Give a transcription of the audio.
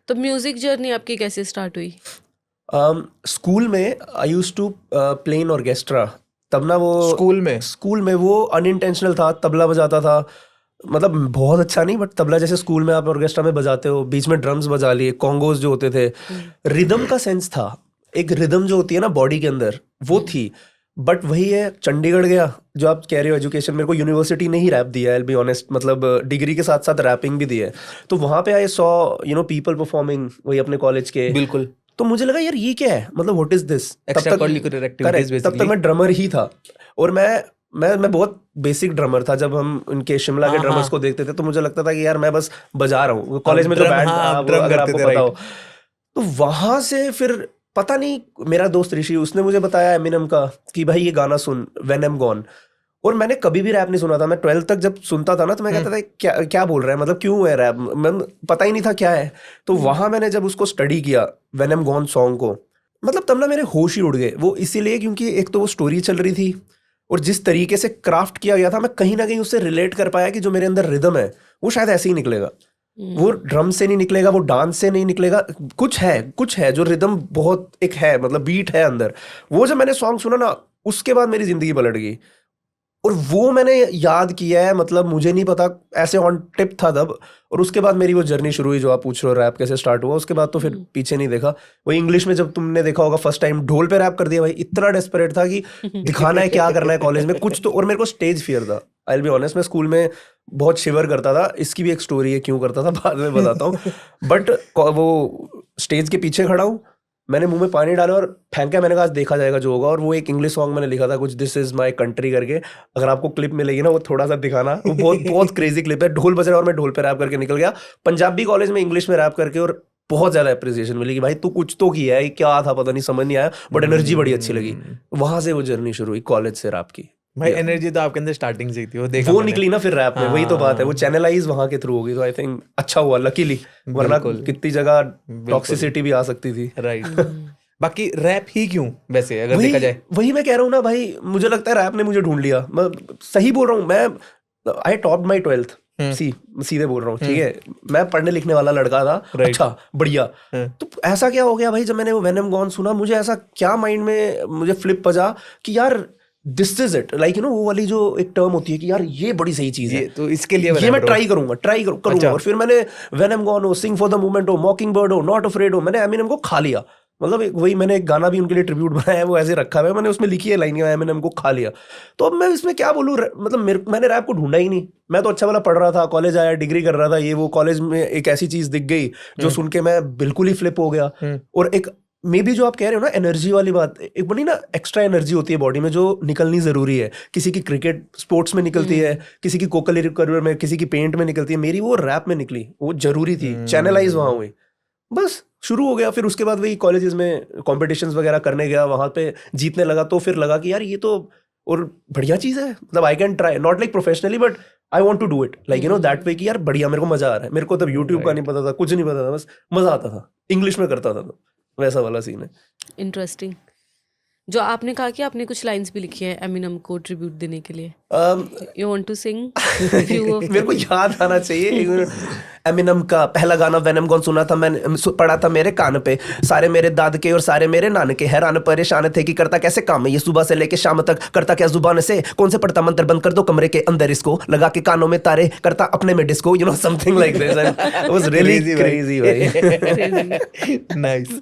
तो music journey आपकी कैसे स्टार्ट हुई? स्कूल में I use to play in orchestra. तब ना वो स्कूल में वो अनइंटेंशनल था, तबला बजाता था। मतलब बहुत अच्छा नहीं, बट तबला जैसे स्कूल में आप ऑर्केस्ट्रा में बजाते हो, बीच में ड्रम्स बजा लिए, कॉन्गोज जो होते थे, रिदम का सेंस था। एक रिदम जो होती है ना बॉडी के अंदर, वो थी। बट वही है, चंडीगढ़ गया, जो आप कह रहे हो एजुकेशन, मेरे को यूनिवर्सिटी ने ही रैप दिया है, आई बी ऑनेस्ट। मतलब डिग्री के साथ साथ रैपिंग भी दी है। तो वहाँ पे आई सॉ पीपल परफॉर्मिंग, वही अपने कॉलेज के। बिल्कुल। तो मुझे लगा यार ये क्या है, मतलब व्हाट इज दिस। तब तक मैं ड्रमर ही था, और मैं बहुत बेसिक ड्रमर था। जब हम उनके शिमला के ड्रमर्स को देखते थे तो मुझे लगता था कि यार मैं बस बजा रहा हूँ। कॉलेज में जो बैंड, अगर आपको पता हो। तो वहां से फिर पता नहीं, मेरा दोस्त ऋषि, उसने मुझे बताया एमिनेम का कि भाई ये गाना सुन, व्हेन आई एम गॉन। और मैंने कभी भी रैप नहीं सुना था। मैं 12th तक जब सुनता था ना, तो मैं कहता था क्या क्या बोल रहा है, मतलब क्यों है रैप, मैं पता ही नहीं था क्या है। तो वहां मैंने जब उसको स्टडी किया, when I am gone song को, मतलब तब ना मेरे होश ही उड़ गए। वो इसीलिए क्योंकि एक तो वो स्टोरी चल रही थी, और जिस तरीके से क्राफ्ट किया गया था, मैं कहीं ना कहीं उससे रिलेट कर पाया कि जो मेरे अंदर रिदम है वो शायद ऐसे ही निकलेगा। वो ड्रम से नहीं निकलेगा, वो डांस से नहीं निकलेगा। कुछ है जो रिदम बहुत एक है, मतलब बीट है अंदर। वो जब मैंने सॉन्ग सुना ना, उसके बाद मेरी जिंदगी पलट गई। और वो मैंने याद किया है, मतलब मुझे नहीं पता, ऐसे ऑन टिप था तब। और उसके बाद मेरी वो जर्नी शुरू हुई, जो आप पूछ रहे हो रैप कैसे स्टार्ट हुआ। उसके बाद तो फिर पीछे नहीं देखा। वही इंग्लिश में जब तुमने देखा होगा फर्स्ट टाइम ढोल पे रैप कर दिया, भाई इतना डेस्परेट था कि दिखाना है, क्या करना है कॉलेज में कुछ तो। और मेरे को स्टेज फियर था, आई विल बी ऑनेस्ट। मैं स्कूल में बहुत शिवर करता था। इसकी भी एक स्टोरी है, क्यों करता था बाद में बताता हूँ। बट वो स्टेज के पीछे खड़ा हूँ, मैंने मुंह में पानी डाला और फेंका। मैंने कहा आज देखा जाएगा जो होगा। और वो एक इंग्लिश सॉन्ग मैंने लिखा था कुछ, दिस इज माय कंट्री करके। अगर आपको क्लिप मिलेगी ना, वो थोड़ा सा दिखाना, वो बहुत बहुत क्रेजी क्लिप है। ढोल बज रहा है और मैं ढोल पे रैप करके निकल गया पंजाबी कॉलेज में, इंग्लिश में रैप करके। और बहुत ज्यादा अप्रिसिएशन मिली कि भाई तू कुछ तो किया है, क्या था पता नहीं, समझ नहीं आया, बट एनर्जी बड़ी अच्छी लगी। वहां से वो जर्नी शुरू हुई कॉलेज से रैप की। भाई एनर्जी तो आपके अंदर स्टार्टिंग से ही थी, वो देखा वो निकली ना फिर रैप में। वही तो बात है, वो चैनलाइज वहां के थ्रू होगी। तो आई थिंक अच्छा हुआ, लकीली, वरना कितनी जगह टॉक्सिसिटी भी आ सकती थी। राइट। बाकी रैप ही क्यों वैसे, अगर देखा जाए? वही मैं कह रहा हूँ ना भाई, मुझे लगता है रैप ने मुझे ढूंढ लिया। मैं सही बोल रहा हूँ। मैं आई टॉप माई 12th, सीधे बोल रहा हूँ, ठीक है। मैं पढ़ने लिखने वाला लड़का था, अच्छा बढ़िया। तो ऐसा क्या हो गया भाई, जब मैंने वो व्हेन आई एम गॉन सुना, मुझे ऐसा क्या माइंड में मुझे फ्लिप बजा कि यार दिस इज इट, लाइक वो वाली जो एक टर्म होती है कि यार ये बड़ी सही चीज है, तो इसके लिए ये मैं ट्राई करूंगा। अच्छा। और फिर मैंने व्हेन आई एम गॉन हो, सिंग फॉर द मोमेंट हो, मॉकिंग बर्ड हो, नॉट अफ्रेड हो, मैंने एमिनेम को खा लिया। मतलब वही मैंने एक गाना भी उनके लिए ट्रिब्यूट बनाया है, वो ऐसे रखा हुआ है, मैंने उसमें लिखी है लाइन, एमिनेम को खा लिया। तो अब मैं इसमें क्या बोलूँ, मतलब मैंने रैप को ढूंढा ही नहीं। मैं तो अच्छा वाला पढ़ रहा था, कॉलेज आया, डिग्री कर रहा था, ये वो। कॉलेज में एक ऐसी चीज दिख गई जो सुन के मैं बिल्कुल ही फ्लिप हो गया। और एक मे बी जो आप कह रहे हो ना, एनर्जी वाली बात, एक बड़ी ना एक्स्ट्रा एनर्जी होती है बॉडी में, जो निकलनी जरूरी है। किसी की क्रिकेट स्पोर्ट्स में निकलती है, किसी की कोकल करियर में, किसी की पेंट में निकलती है। मेरी वो रैप में निकली, वो जरूरी थी, चैनलाइज वहां हुई, बस शुरू हो गया। फिर उसके बाद वही कॉलेजेस में कॉम्पिटिशन्स वगैरह करने गया, वहां पे जीतने लगा। तो फिर लगा कि यार ये तो और बढ़िया चीज है, मतलब I can try, not like professionally, but I want to do it, like that way कि यार बढ़िया, मेरे को मजा आ रहा है। मेरे को तब यूट्यूब का नहीं पता था, कुछ नहीं पता था, बस मजा आता था। इंग्लिश में करता था, तो वैसा वाला सीन है। इंटरेस्टिंग। जो आपने कहा कि आपने कुछ लाइंस भी लिखी है एमिनेम को ट्रिब्यूट देने के लिए, you want to sing few of? मेरे को याद आना चाहिए। एमिनेम का पहला गाना व्हेन आई एम गॉन सुना था मैंने, पड़ा था मेरे कान पे, सारे मेरे दाद के और सारे मेरे नान के हैरान परेशान थे कि करता कैसे काम है ये, सुबह से लेके शाम तक करता क्या जुबान से, कौन से पढ़ता मंत्र, बंद कर दो कमरे के अंदर इसको, लगा के कानों में तारे, करता अपने में disco, something like this. It was really crazy भाई। नाइस।